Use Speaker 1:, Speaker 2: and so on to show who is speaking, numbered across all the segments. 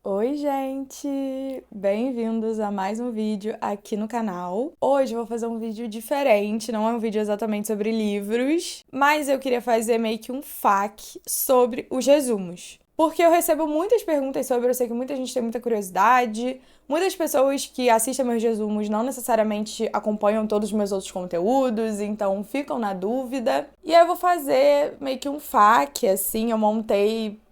Speaker 1: Oi, gente! Bem-vindos a mais um vídeo aqui no canal. Hoje eu vou fazer um vídeo diferente, não é um vídeo exatamente sobre livros, mas eu queria fazer meio que um FAQ sobre os resumos. Porque eu recebo muitas perguntas sobre, eu sei que muita gente tem muita curiosidade, muitas pessoas que assistem meus resumos não necessariamente acompanham todos os meus outros conteúdos, então ficam na dúvida. E aí eu vou fazer meio que um FAQ, assim,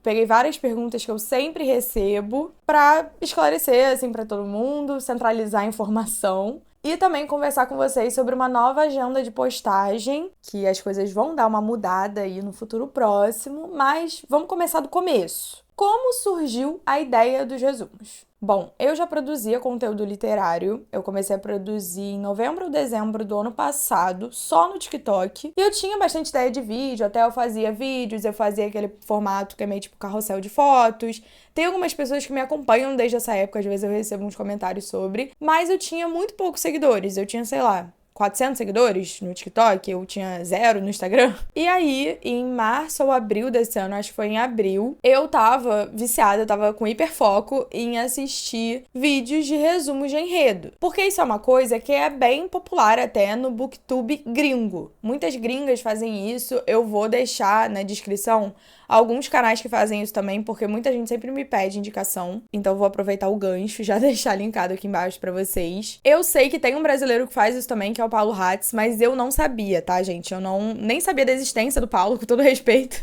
Speaker 1: peguei várias perguntas que eu sempre recebo pra esclarecer, assim, pra todo mundo, centralizar a informação. E também conversar com vocês sobre uma nova agenda de postagem, que as coisas vão dar uma mudada aí no futuro próximo, mas vamos começar do começo. Como surgiu a ideia dos resumos? Bom, eu já produzia conteúdo literário, eu comecei a produzir em novembro ou dezembro do ano passado, só no TikTok, e eu tinha bastante ideia de vídeo, até eu fazia vídeos, eu fazia aquele formato que é meio tipo carrossel de fotos. Tem algumas pessoas que me acompanham desde essa época, às vezes eu recebo uns comentários sobre, mas eu tinha muito poucos seguidores, eu tinha, sei lá, 400 seguidores no TikTok, eu tinha 0 no Instagram. E aí, em março ou abril desse ano, acho que foi em abril, eu tava viciada, eu tava com hiperfoco em assistir vídeos de resumos de enredo. Porque isso é uma coisa que é bem popular até no BookTube gringo. Muitas gringas fazem isso, eu vou deixar na descrição alguns canais que fazem isso também, porque muita gente sempre me pede indicação. Então eu vou aproveitar o gancho e já deixar linkado aqui embaixo pra vocês. Eu sei que tem um brasileiro que faz isso também, que é o Paulo Hatz, mas eu não sabia, tá, gente? Eu nem sabia da existência do Paulo, com todo respeito.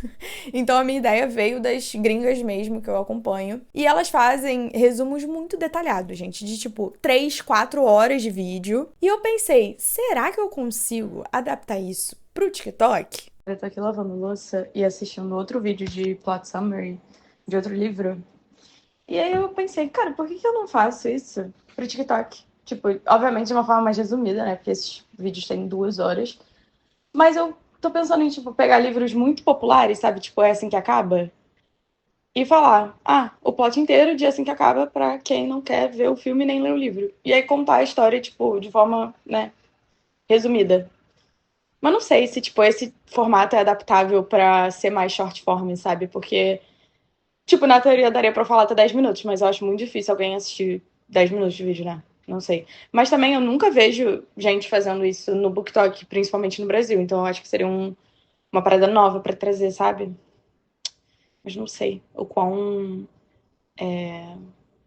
Speaker 1: Então a minha ideia veio das gringas mesmo, que eu acompanho. E elas fazem resumos muito detalhados, gente, de tipo 3, 4 horas de vídeo. E eu pensei, será que eu consigo adaptar isso pro TikTok? Eu tô aqui lavando louça e assistindo outro vídeo de plot summary de outro livro. E aí eu pensei, cara, por que eu não faço isso pro TikTok? Tipo, obviamente de uma forma mais resumida, né? Porque esses vídeos têm 2 horas. Mas eu tô pensando em, tipo, pegar livros muito populares, sabe? Tipo, É Assim Que Acaba. E falar, o plot inteiro de É Assim Que Acaba pra quem não quer ver o filme nem ler o livro. E aí contar a história, tipo, de forma, né, resumida. Mas não sei se, tipo, esse formato é adaptável pra ser mais short form, sabe? Porque, tipo, na teoria daria pra falar até 10 minutos, mas eu acho muito difícil alguém assistir 10 minutos de vídeo, né? Não sei. Mas também eu nunca vejo gente fazendo isso no BookTok, principalmente no Brasil. Então eu acho que seria uma parada nova pra trazer, sabe? Mas não sei o quão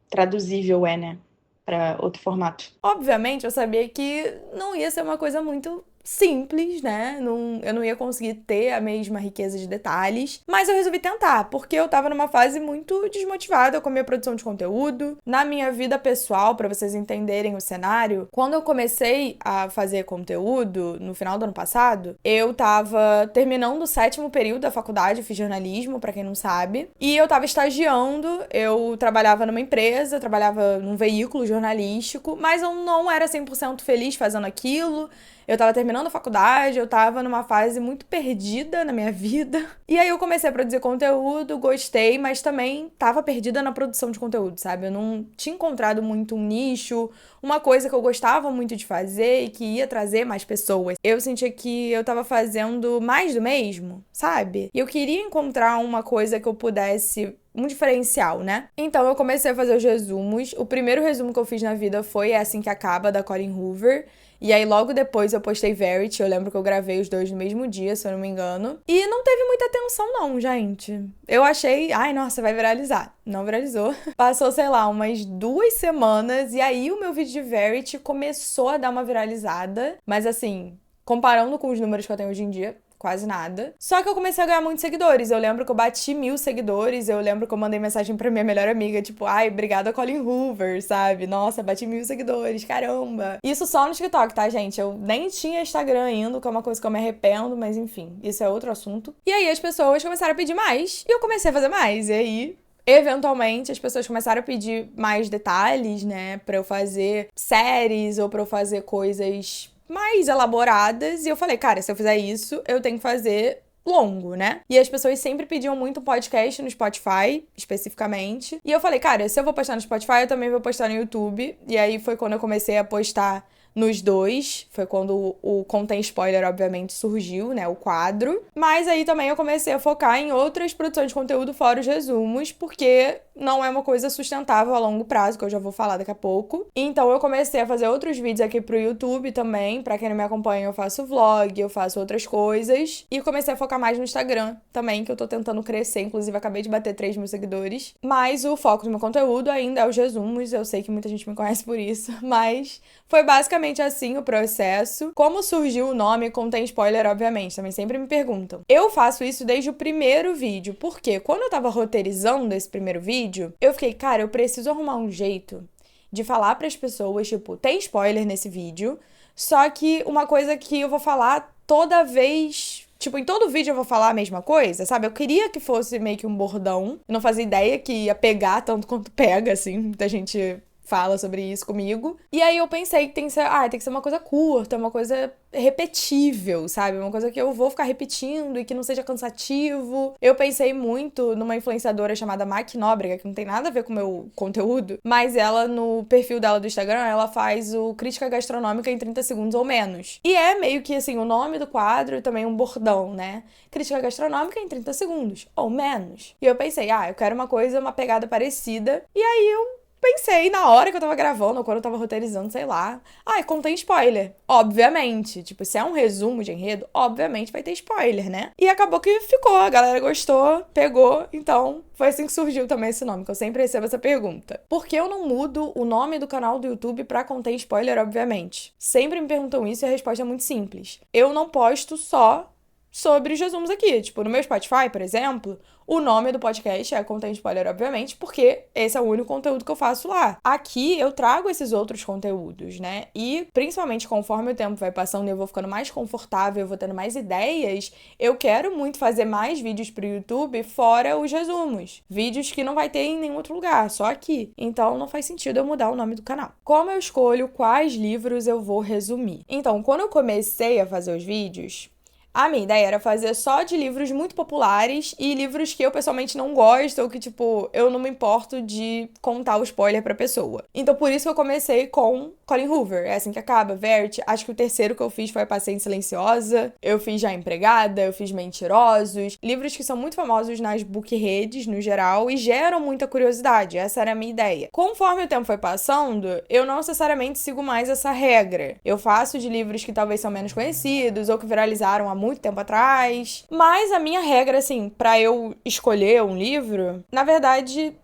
Speaker 1: traduzível é, né? Pra outro formato. Obviamente, eu sabia que não ia ser uma coisa muito simples, né? Eu não ia conseguir ter a mesma riqueza de detalhes, mas eu resolvi tentar, porque eu tava numa fase muito desmotivada com a minha produção de conteúdo. Na minha vida pessoal, pra vocês entenderem o cenário, quando eu comecei a fazer conteúdo no final do ano passado, eu tava terminando o 7º período da faculdade, fiz jornalismo, pra quem não sabe, e eu tava estagiando, eu trabalhava numa empresa, trabalhava num veículo jornalístico, mas eu não era 100% feliz fazendo aquilo. Eu tava terminando a faculdade, eu tava numa fase muito perdida na minha vida. E aí eu comecei a produzir conteúdo, gostei, mas também tava perdida na produção de conteúdo, sabe? Eu não tinha encontrado muito um nicho, uma coisa que eu gostava muito de fazer e que ia trazer mais pessoas. Eu sentia que eu tava fazendo mais do mesmo, sabe? E eu queria encontrar uma coisa que eu pudesse um diferencial, né? Então eu comecei a fazer os resumos. O primeiro resumo que eu fiz na vida foi É Assim Que Acaba, da Colleen Hoover. E aí logo depois eu postei Verity, eu lembro que eu gravei os dois no mesmo dia, se eu não me engano. E não teve muita atenção não, gente. Eu achei, ai nossa, vai viralizar. Não viralizou. Passou, sei lá, umas 2 semanas e aí o meu vídeo de Verity começou a dar uma viralizada. Mas assim, comparando com os números que eu tenho hoje em dia, quase nada. Só que eu comecei a ganhar muitos seguidores. Eu lembro que eu bati 1.000 seguidores. Eu lembro que eu mandei mensagem pra minha melhor amiga, tipo, ai, obrigada, Colleen Hoover, sabe? Nossa, bati 1.000 seguidores, caramba. Isso só no TikTok, tá, gente? Eu nem tinha Instagram ainda, que é uma coisa que eu me arrependo, mas enfim, isso é outro assunto. E aí as pessoas começaram a pedir mais, e eu comecei a fazer mais. E aí eventualmente, as pessoas começaram a pedir mais detalhes, né? Pra eu fazer séries ou pra eu fazer coisas mais elaboradas. E eu falei, cara, se eu fizer isso, eu tenho que fazer longo, né? E as pessoas sempre pediam muito podcast no Spotify, especificamente. E eu falei, cara, se eu vou postar no Spotify, eu também vou postar no YouTube. E aí foi quando eu comecei a postar nos dois. Foi quando o Contém Spoiler, obviamente, surgiu, né? O quadro. Mas aí também eu comecei a focar em outras produções de conteúdo fora os resumos, porque não é uma coisa sustentável a longo prazo, que eu já vou falar daqui a pouco. Então eu comecei a fazer outros vídeos aqui pro YouTube também. Pra quem não me acompanha, eu faço vlog, eu faço outras coisas. E comecei a focar mais no Instagram também, que eu tô tentando crescer. Inclusive, acabei de bater 3 mil seguidores. Mas o foco do meu conteúdo ainda é os resumos. Eu sei que muita gente me conhece por isso, mas foi basicamente assim o processo. Como surgiu o nome Contém Spoiler, obviamente, também sempre me perguntam. Eu faço isso desde o primeiro vídeo, porque quando eu tava roteirizando esse primeiro vídeo, eu fiquei, cara, eu preciso arrumar um jeito de falar pras pessoas, tipo, tem spoiler nesse vídeo, só que uma coisa que eu vou falar toda vez... Tipo, em todo vídeo eu vou falar a mesma coisa, sabe? Eu queria que fosse meio que um bordão. Eu não fazia ideia que ia pegar tanto quanto pega, assim. Muita gente fala sobre isso comigo. E aí eu pensei que tem que ser uma coisa curta, uma coisa repetível, sabe? Uma coisa que eu vou ficar repetindo e que não seja cansativo. Eu pensei muito numa influenciadora chamada Maqui Nóbrega, que não tem nada a ver com o meu conteúdo, mas ela, no perfil dela do Instagram, ela faz o Crítica Gastronômica em 30 segundos ou menos. E é meio que, assim, o nome do quadro e também um bordão, né? Crítica Gastronômica em 30 segundos ou menos. E eu pensei, eu quero uma coisa, uma pegada parecida. E aí eu pensei na hora que eu tava gravando, ou quando eu tava roteirizando, sei lá. Contém spoiler. Obviamente. Tipo, se é um resumo de enredo, obviamente vai ter spoiler, né? E acabou que ficou, a galera gostou, pegou. Então, foi assim que surgiu também esse nome, que eu sempre recebo essa pergunta. Por que eu não mudo o nome do canal do YouTube pra Contém Spoiler, obviamente? Sempre me perguntam isso e a resposta é muito simples. Eu não posto só sobre os resumos aqui. Tipo, no meu Spotify, por exemplo, o nome do podcast é Contém Spoiler, obviamente, porque esse é o único conteúdo que eu faço lá. Aqui eu trago esses outros conteúdos, né? E, principalmente, conforme o tempo vai passando e eu vou ficando mais confortável, eu vou tendo mais ideias, eu quero muito fazer mais vídeos pro YouTube fora os resumos. Vídeos que não vai ter em nenhum outro lugar, só aqui. Então, não faz sentido eu mudar o nome do canal. Como eu escolho quais livros eu vou resumir? Então, quando eu comecei a fazer os vídeos, a minha ideia era fazer só de livros muito populares e livros que eu pessoalmente não gosto ou que, tipo, eu não me importo de contar o spoiler pra pessoa. Então, por isso que eu comecei com Colleen Hoover, É Assim que Acaba, Verity. Acho que o terceiro que eu fiz foi A Paciente Silenciosa. Eu fiz Já Empregada, eu fiz Mentirosos. Livros que são muito famosos nas book redes, no geral, e geram muita curiosidade. Essa era a minha ideia. Conforme o tempo foi passando, eu não necessariamente sigo mais essa regra. Eu faço de livros que talvez são menos conhecidos ou que viralizaram há muito tempo atrás. Mas a minha regra, assim, pra eu escolher um livro, na verdade,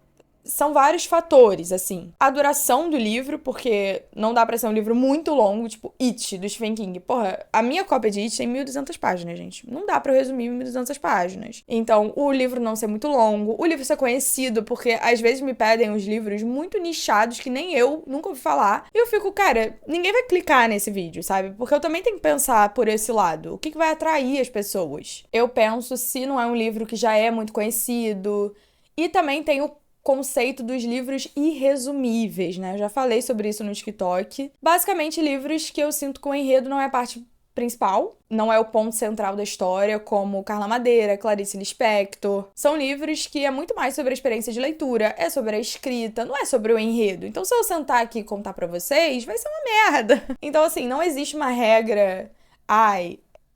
Speaker 1: são vários fatores, assim. A duração do livro, porque não dá pra ser um livro muito longo, tipo It, do Stephen King. Porra, a minha cópia de It tem 1.200 páginas, gente. Não dá pra eu resumir 1.200 páginas. Então, o livro não ser muito longo, o livro ser conhecido, porque às vezes me pedem uns livros muito nichados que nem eu nunca ouvi falar. E eu fico, cara, ninguém vai clicar nesse vídeo, sabe? Porque eu também tenho que pensar por esse lado. O que vai atrair as pessoas? Eu penso se não é um livro que já é muito conhecido. E também tem o conceito dos livros irresumíveis, né? Eu já falei sobre isso no TikTok. Basicamente, livros que eu sinto que o enredo não é a parte principal, não é o ponto central da história, como Carla Madeira, Clarice Lispector. São livros que é muito mais sobre a experiência de leitura, é sobre a escrita, não é sobre o enredo. Então, se eu sentar aqui e contar pra vocês, vai ser uma merda. Então, assim, não existe uma regra...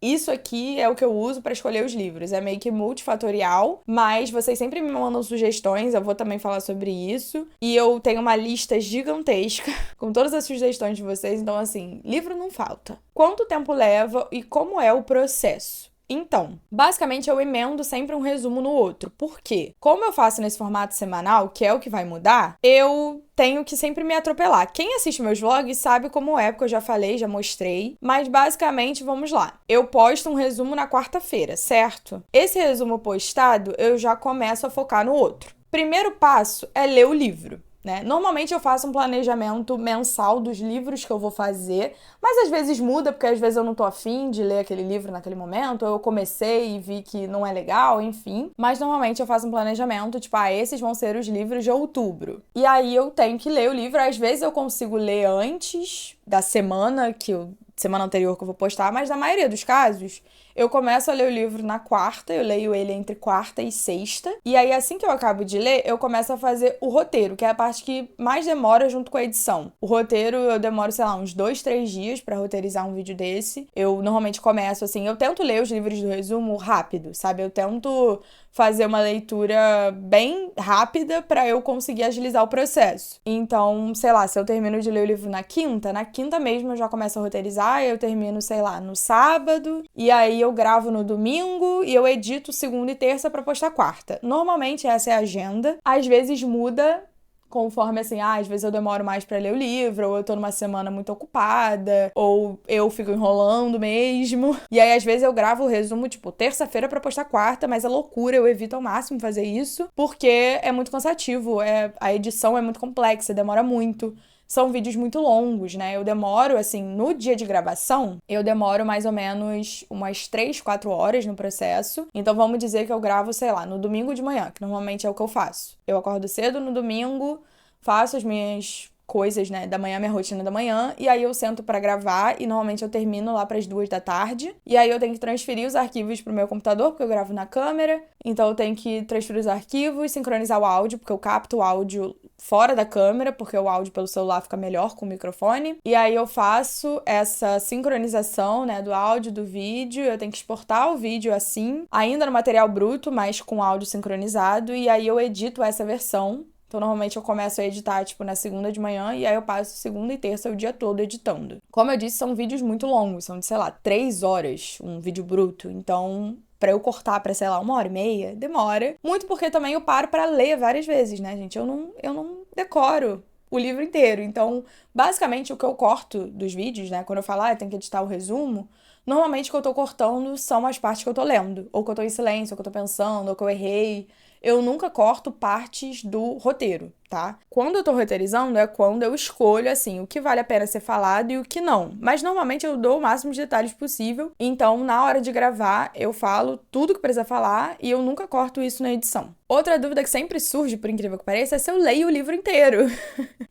Speaker 1: Isso aqui é o que eu uso pra escolher os livros. É meio que multifatorial, mas vocês sempre me mandam sugestões, eu vou também falar sobre isso. E eu tenho uma lista gigantesca com todas as sugestões de vocês, então assim, livro não falta. Quanto tempo leva e como é o processo? Então, basicamente eu emendo sempre um resumo no outro. Por quê? Como eu faço nesse formato semanal, que é o que vai mudar, eu tenho que sempre me atropelar. Quem assiste meus vlogs sabe como é, porque eu já falei, já mostrei. Mas basicamente, vamos lá. Eu posto um resumo na quarta-feira, certo? Esse resumo postado, eu já começo a focar no outro. Primeiro passo é ler o livro, né? Normalmente eu faço um planejamento mensal dos livros que eu vou fazer, mas às vezes muda, porque às vezes eu não tô afim de ler aquele livro naquele momento, ou eu comecei e vi que não é legal, enfim. Mas normalmente eu faço um planejamento, tipo, esses vão ser os livros de outubro. E aí eu tenho que ler o livro, às vezes eu consigo ler antes da semana que eu semana anterior que eu vou postar, mas na maioria dos casos, eu começo a ler o livro na quarta, eu leio ele entre quarta e sexta, e aí assim que eu acabo de ler, eu começo a fazer o roteiro, que é a parte que mais demora junto com a edição. O roteiro eu demoro, sei lá, uns 2, 3 dias pra roteirizar um vídeo desse. Eu normalmente começo assim, eu tento ler os livros do resumo rápido, sabe? Eu tento fazer uma leitura bem rápida pra eu conseguir agilizar o processo. Então, sei lá, se eu termino de ler o livro na quinta mesmo eu já começo a roteirizar, eu termino, sei lá, no sábado, e aí eu gravo no domingo e eu edito segunda e terça pra postar quarta. Normalmente essa é a agenda. Às vezes muda conforme, assim, às vezes eu demoro mais pra ler o livro, ou eu tô numa semana muito ocupada, ou eu fico enrolando mesmo. E aí, às vezes, eu gravo o resumo, tipo, terça-feira pra postar quarta, mas é loucura, eu evito ao máximo fazer isso, porque é muito cansativo, a edição é muito complexa, demora muito. São vídeos muito longos, né? Eu demoro, assim, no dia de gravação, eu demoro mais ou menos umas 3, 4 horas no processo. Então, vamos dizer que eu gravo, sei lá, no domingo de manhã, que normalmente é o que eu faço. Eu acordo cedo no domingo, faço as minhas coisas, né, da manhã, minha rotina da manhã, e aí eu sento pra gravar e normalmente eu termino lá pras 2 da tarde. E aí eu tenho que transferir os arquivos pro meu computador, porque eu gravo na câmera. Então eu tenho que transferir os arquivos, sincronizar o áudio, porque eu capto o áudio fora da câmera, porque o áudio pelo celular fica melhor com o microfone. E aí eu faço essa sincronização, né, do áudio, do vídeo. Eu tenho que exportar o vídeo assim, ainda no material bruto, mas com áudio sincronizado. E aí eu edito essa versão. Então, normalmente eu começo a editar, tipo, na segunda de manhã, e aí eu passo segunda e terça o dia todo editando. Como eu disse, são vídeos muito longos, são de, sei lá, 3 horas, um vídeo bruto. Então, pra eu cortar pra, sei lá, 1h30, demora. Muito porque também eu paro pra ler várias vezes, né, gente? Eu não decoro o livro inteiro. Então, basicamente, o que eu corto dos vídeos, né, quando eu falo, eu tenho que editar o resumo, normalmente o que eu tô cortando são as partes que eu tô lendo, ou que eu tô em silêncio, ou que eu tô pensando, ou que eu errei. Eu nunca corto partes do roteiro, tá? Quando eu tô roteirizando é quando eu escolho, assim, o que vale a pena ser falado e o que não. Mas normalmente eu dou o máximo de detalhes possível. Então, na hora de gravar, eu falo tudo que precisa falar e eu nunca corto isso na edição. Outra dúvida que sempre surge, por incrível que pareça, é se eu leio o livro inteiro.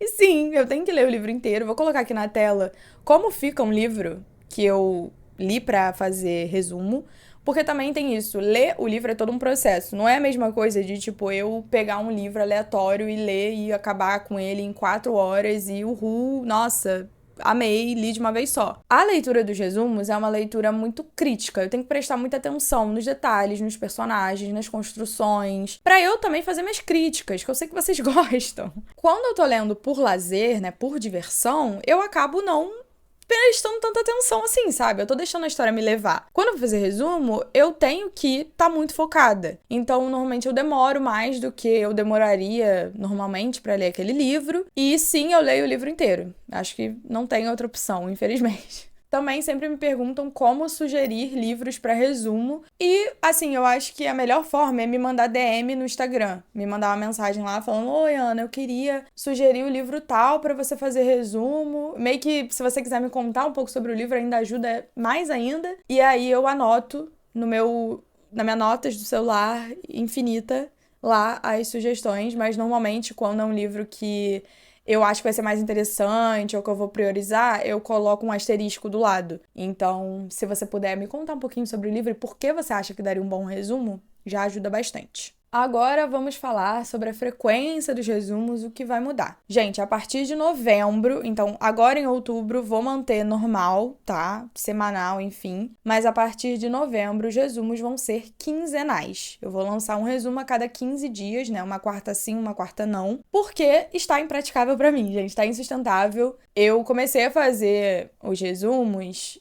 Speaker 1: E sim, eu tenho que ler o livro inteiro. Vou colocar aqui na tela como fica um livro que eu li pra fazer resumo. Porque também tem isso, ler o livro é todo um processo. Não é a mesma coisa de, tipo, eu pegar um livro aleatório e ler e acabar com ele em 4 horas e nossa, amei, li de uma vez só. A leitura dos resumos é uma leitura muito crítica. Eu tenho que prestar muita atenção nos detalhes, nos personagens, nas construções, pra eu também fazer minhas críticas, que eu sei que vocês gostam. Quando eu tô lendo por lazer, né, por diversão, eu acabo não prestando tanta atenção assim, sabe? Eu tô deixando a história me levar. Quando eu vou fazer resumo, eu tenho que estar muito focada. Então, normalmente eu demoro mais do que eu demoraria normalmente pra ler aquele livro. E sim, eu leio o livro inteiro. Acho que não tem outra opção, infelizmente. Também sempre me perguntam como sugerir livros para resumo. E, assim, eu acho que a melhor forma é me mandar DM no Instagram. Me mandar uma mensagem lá falando: oi, Ana, eu queria sugerir o livro tal para você fazer resumo. Meio que, se você quiser me contar um pouco sobre o livro, ainda ajuda mais ainda. E aí eu anoto na minha notas do celular infinita lá as sugestões. Mas, normalmente, quando é um livro que eu acho que vai ser mais interessante ou que eu vou priorizar, eu coloco um asterisco do lado. Então, se você puder me contar um pouquinho sobre o livro e por que você acha que daria um bom resumo, já ajuda bastante. Agora vamos falar sobre a frequência dos resumos, o que vai mudar. Gente, a partir de novembro, então agora em outubro vou manter normal, tá? Semanal, enfim. Mas a partir de novembro os resumos vão ser quinzenais. Eu vou lançar um resumo a cada 15 dias, né? Uma quarta sim, uma quarta não. Porque está impraticável pra mim, gente. Está insustentável. Eu comecei a fazer os resumos.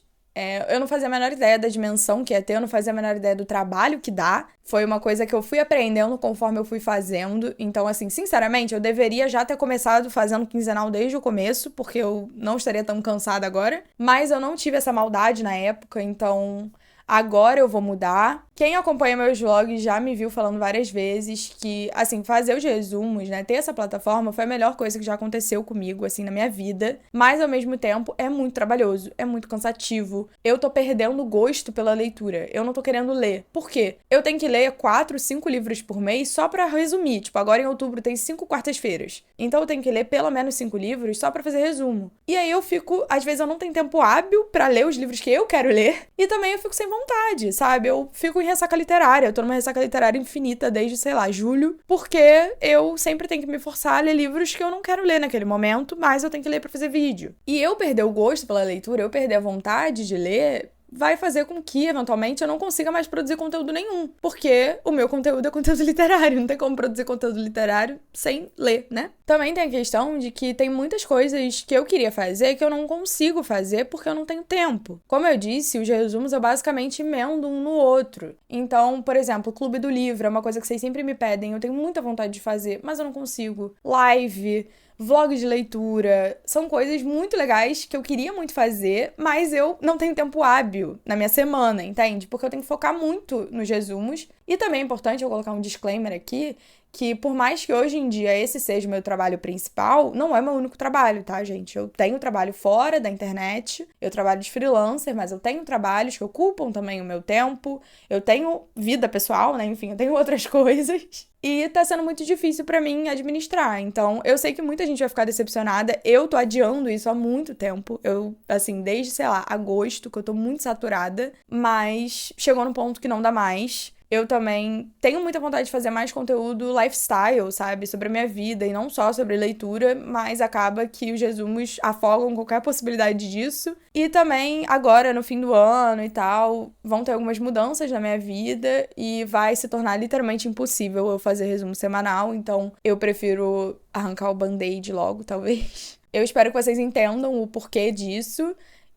Speaker 1: Eu não fazia a menor ideia da dimensão que ia ter, eu não fazia a menor ideia do trabalho que dá. Foi uma coisa que eu fui aprendendo conforme eu fui fazendo. Então, assim, sinceramente, eu deveria já ter começado fazendo quinzenal desde o começo, porque eu não estaria tão cansada agora. Mas eu não tive essa maldade na época, então agora eu vou mudar. Quem acompanha meus vlogs já me viu falando várias vezes que, assim, fazer os resumos, né, ter essa plataforma foi a melhor coisa que já aconteceu comigo, assim, na minha vida. Mas, ao mesmo tempo, é muito trabalhoso, é muito cansativo. Eu tô perdendo o gosto pela leitura. Eu não tô querendo ler. Por quê? Eu tenho que ler 4, 5 livros por mês só pra resumir. Tipo, agora em outubro tem 5 quartas-feiras. Então eu tenho que ler pelo menos 5 livros só pra fazer resumo. E aí eu fico, às vezes eu não tenho tempo hábil pra ler os livros que eu quero ler. E também eu fico sem vontade, sabe? Eu fico em ressaca literária. Eu tô numa ressaca literária infinita desde, sei lá, julho. Porque eu sempre tenho que me forçar a ler livros que eu não quero ler naquele momento, mas eu tenho que ler pra fazer vídeo. E eu perder o gosto pela leitura, eu perder a vontade de ler, vai fazer com que, eventualmente, eu não consiga mais produzir conteúdo nenhum. Porque o meu conteúdo é conteúdo literário. Não tem como produzir conteúdo literário sem ler, né? Também tem a questão de que tem muitas coisas que eu queria fazer que eu não consigo fazer porque eu não tenho tempo. Como eu disse, os resumos eu basicamente emendo um no outro. Então, por exemplo, o Clube do Livro é uma coisa que vocês sempre me pedem. Eu tenho muita vontade de fazer, mas eu não consigo. Live, vlog de leitura, são coisas muito legais que eu queria muito fazer, mas eu não tenho tempo hábil na minha semana, entende? Porque eu tenho que focar muito nos resumos. E também é importante eu colocar um disclaimer aqui, que por mais que hoje em dia esse seja o meu trabalho principal, não é meu único trabalho, tá, gente? Eu tenho trabalho fora da internet, eu trabalho de freelancer, mas eu tenho trabalhos que ocupam também o meu tempo, eu tenho vida pessoal, né? Enfim, eu tenho outras coisas. E tá sendo muito difícil pra mim administrar. Então, eu sei que muita gente vai ficar decepcionada. Eu tô adiando isso há muito tempo. Eu, assim, desde, sei lá, agosto, que eu tô muito saturada. Mas chegou num ponto que não dá mais. Eu também tenho muita vontade de fazer mais conteúdo lifestyle, sabe? Sobre a minha vida e não só sobre leitura, mas acaba que os resumos afogam qualquer possibilidade disso. E também, agora, no fim do ano e tal, vão ter algumas mudanças na minha vida e vai se tornar literalmente impossível eu fazer resumo semanal, então eu prefiro arrancar o band-aid logo, talvez. Eu espero que vocês entendam o porquê disso.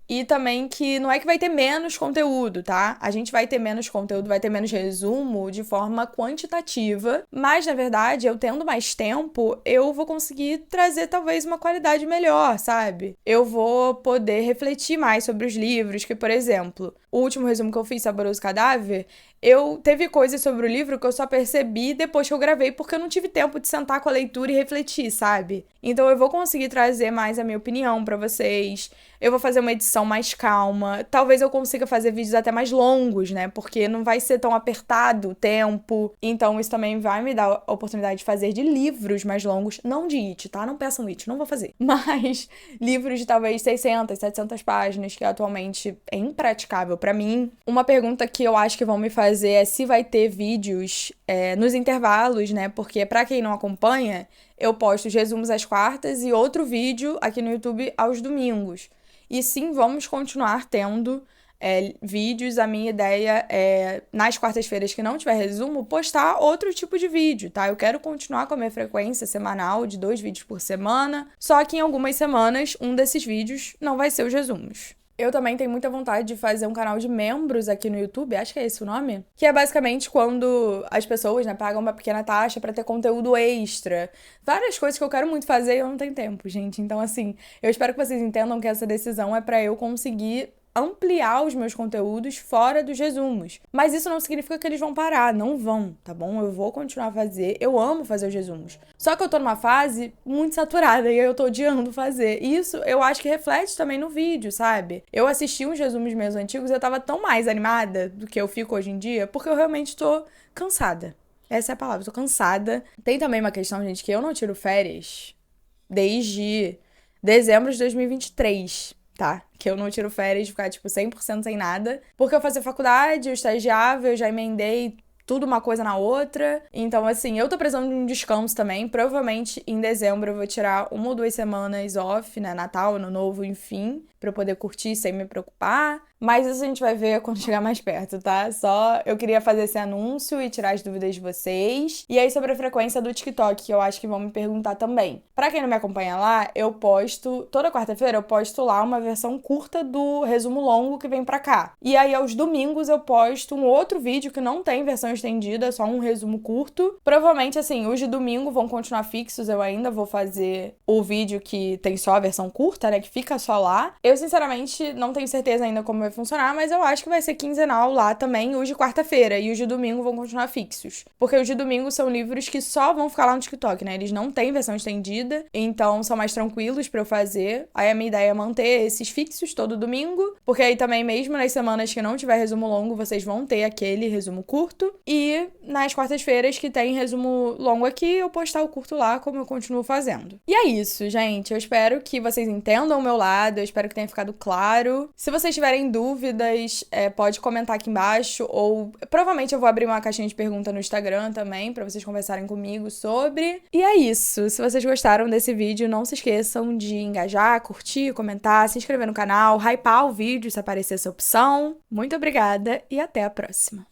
Speaker 1: E também que não é que vai ter menos conteúdo, tá? A gente vai ter menos conteúdo, vai ter menos resumo de forma quantitativa, mas, na verdade, eu tendo mais tempo, eu vou conseguir trazer talvez uma qualidade melhor, sabe? Eu vou poder refletir mais sobre os livros, que, por exemplo, o último resumo que eu fiz, Saboroso Cadáver, teve coisas sobre o livro que eu só percebi depois que eu gravei, porque eu não tive tempo de sentar com a leitura e refletir, sabe? Então eu vou conseguir trazer mais a minha opinião pra vocês, eu vou fazer uma edição mais calma, talvez eu consiga fazer vídeos até mais longos, né? Porque não vai ser tão apertado o tempo, então isso também vai me dar a oportunidade de fazer de livros mais longos, não de It, tá? Não peçam It, não vou fazer. Mas livros de talvez 600, 700 páginas, que atualmente é impraticável pra mim. Uma pergunta que eu acho que vão me fazer é se vai ter vídeos nos intervalos, né? Porque pra quem não acompanha, eu posto os resumos às quartas e outro vídeo aqui no YouTube aos domingos. E sim, vamos continuar tendo vídeos. A minha ideia é, nas quartas-feiras que não tiver resumo, postar outro tipo de vídeo, tá? Eu quero continuar com a minha frequência semanal de 2 vídeos por semana, só que em algumas semanas um desses vídeos não vai ser os resumos. Eu também tenho muita vontade de fazer um canal de membros aqui no YouTube, acho que é esse o nome, que é basicamente quando as pessoas, né, pagam uma pequena taxa pra ter conteúdo extra. Várias coisas que eu quero muito fazer e eu não tenho tempo, gente. Então, assim, eu espero que vocês entendam que essa decisão é pra eu conseguir ampliar os meus conteúdos fora dos resumos. Mas isso não significa que eles vão parar, não vão, tá bom? Eu vou continuar a fazer, eu amo fazer os resumos. Só que eu tô numa fase muito saturada e eu tô odiando fazer. E isso eu acho que reflete também no vídeo, sabe? Eu assisti uns resumos meus antigos e eu tava tão mais animada do que eu fico hoje em dia, porque eu realmente tô cansada. Essa é a palavra, eu tô cansada. Tem também uma questão, gente, que eu não tiro férias desde dezembro de 2023. Tá? Que eu não tiro férias de ficar, tipo, 100% sem nada. Porque eu fazia faculdade, eu estagiava, eu já emendei tudo uma coisa na outra. Então, assim, eu tô precisando de um descanso também. Provavelmente, em dezembro, eu vou tirar 1 ou 2 semanas off, né? Natal, Ano Novo, enfim. Pra eu poder curtir sem me preocupar. Mas isso a gente vai ver quando chegar mais perto, tá? Só eu queria fazer esse anúncio e tirar as dúvidas de vocês. E aí, sobre a frequência do TikTok, que eu acho que vão me perguntar também. Pra quem não me acompanha lá, eu posto... Toda quarta-feira eu posto lá uma versão curta do resumo longo que vem pra cá. E aí, aos domingos, eu posto um outro vídeo que não tem versão estendida, só um resumo curto. Provavelmente, assim, os de domingo vão continuar fixos. Eu ainda vou fazer o vídeo que tem só a versão curta, né? Que fica só lá. Eu, sinceramente, não tenho certeza ainda como vai funcionar, mas eu acho que vai ser quinzenal lá também, os de quarta-feira, e os de domingo vão continuar fixos. Porque os de domingo são livros que só vão ficar lá no TikTok, né? Eles não têm versão estendida, então são mais tranquilos pra eu fazer. Aí a minha ideia é manter esses fixos todo domingo, porque aí também, mesmo nas semanas que não tiver resumo longo, vocês vão ter aquele resumo curto. E nas quartas-feiras que tem resumo longo aqui, eu postar o curto lá, como eu continuo fazendo. E é isso, gente. Eu espero que vocês entendam o meu lado, eu espero que tenha ficado claro. Se vocês tiverem dúvidas, pode comentar aqui embaixo, ou provavelmente eu vou abrir uma caixinha de pergunta no Instagram também, pra vocês conversarem comigo sobre. E é isso. Se vocês gostaram desse vídeo, não se esqueçam de engajar, curtir, comentar, se inscrever no canal, hypar o vídeo se aparecer essa opção. Muito obrigada e até a próxima.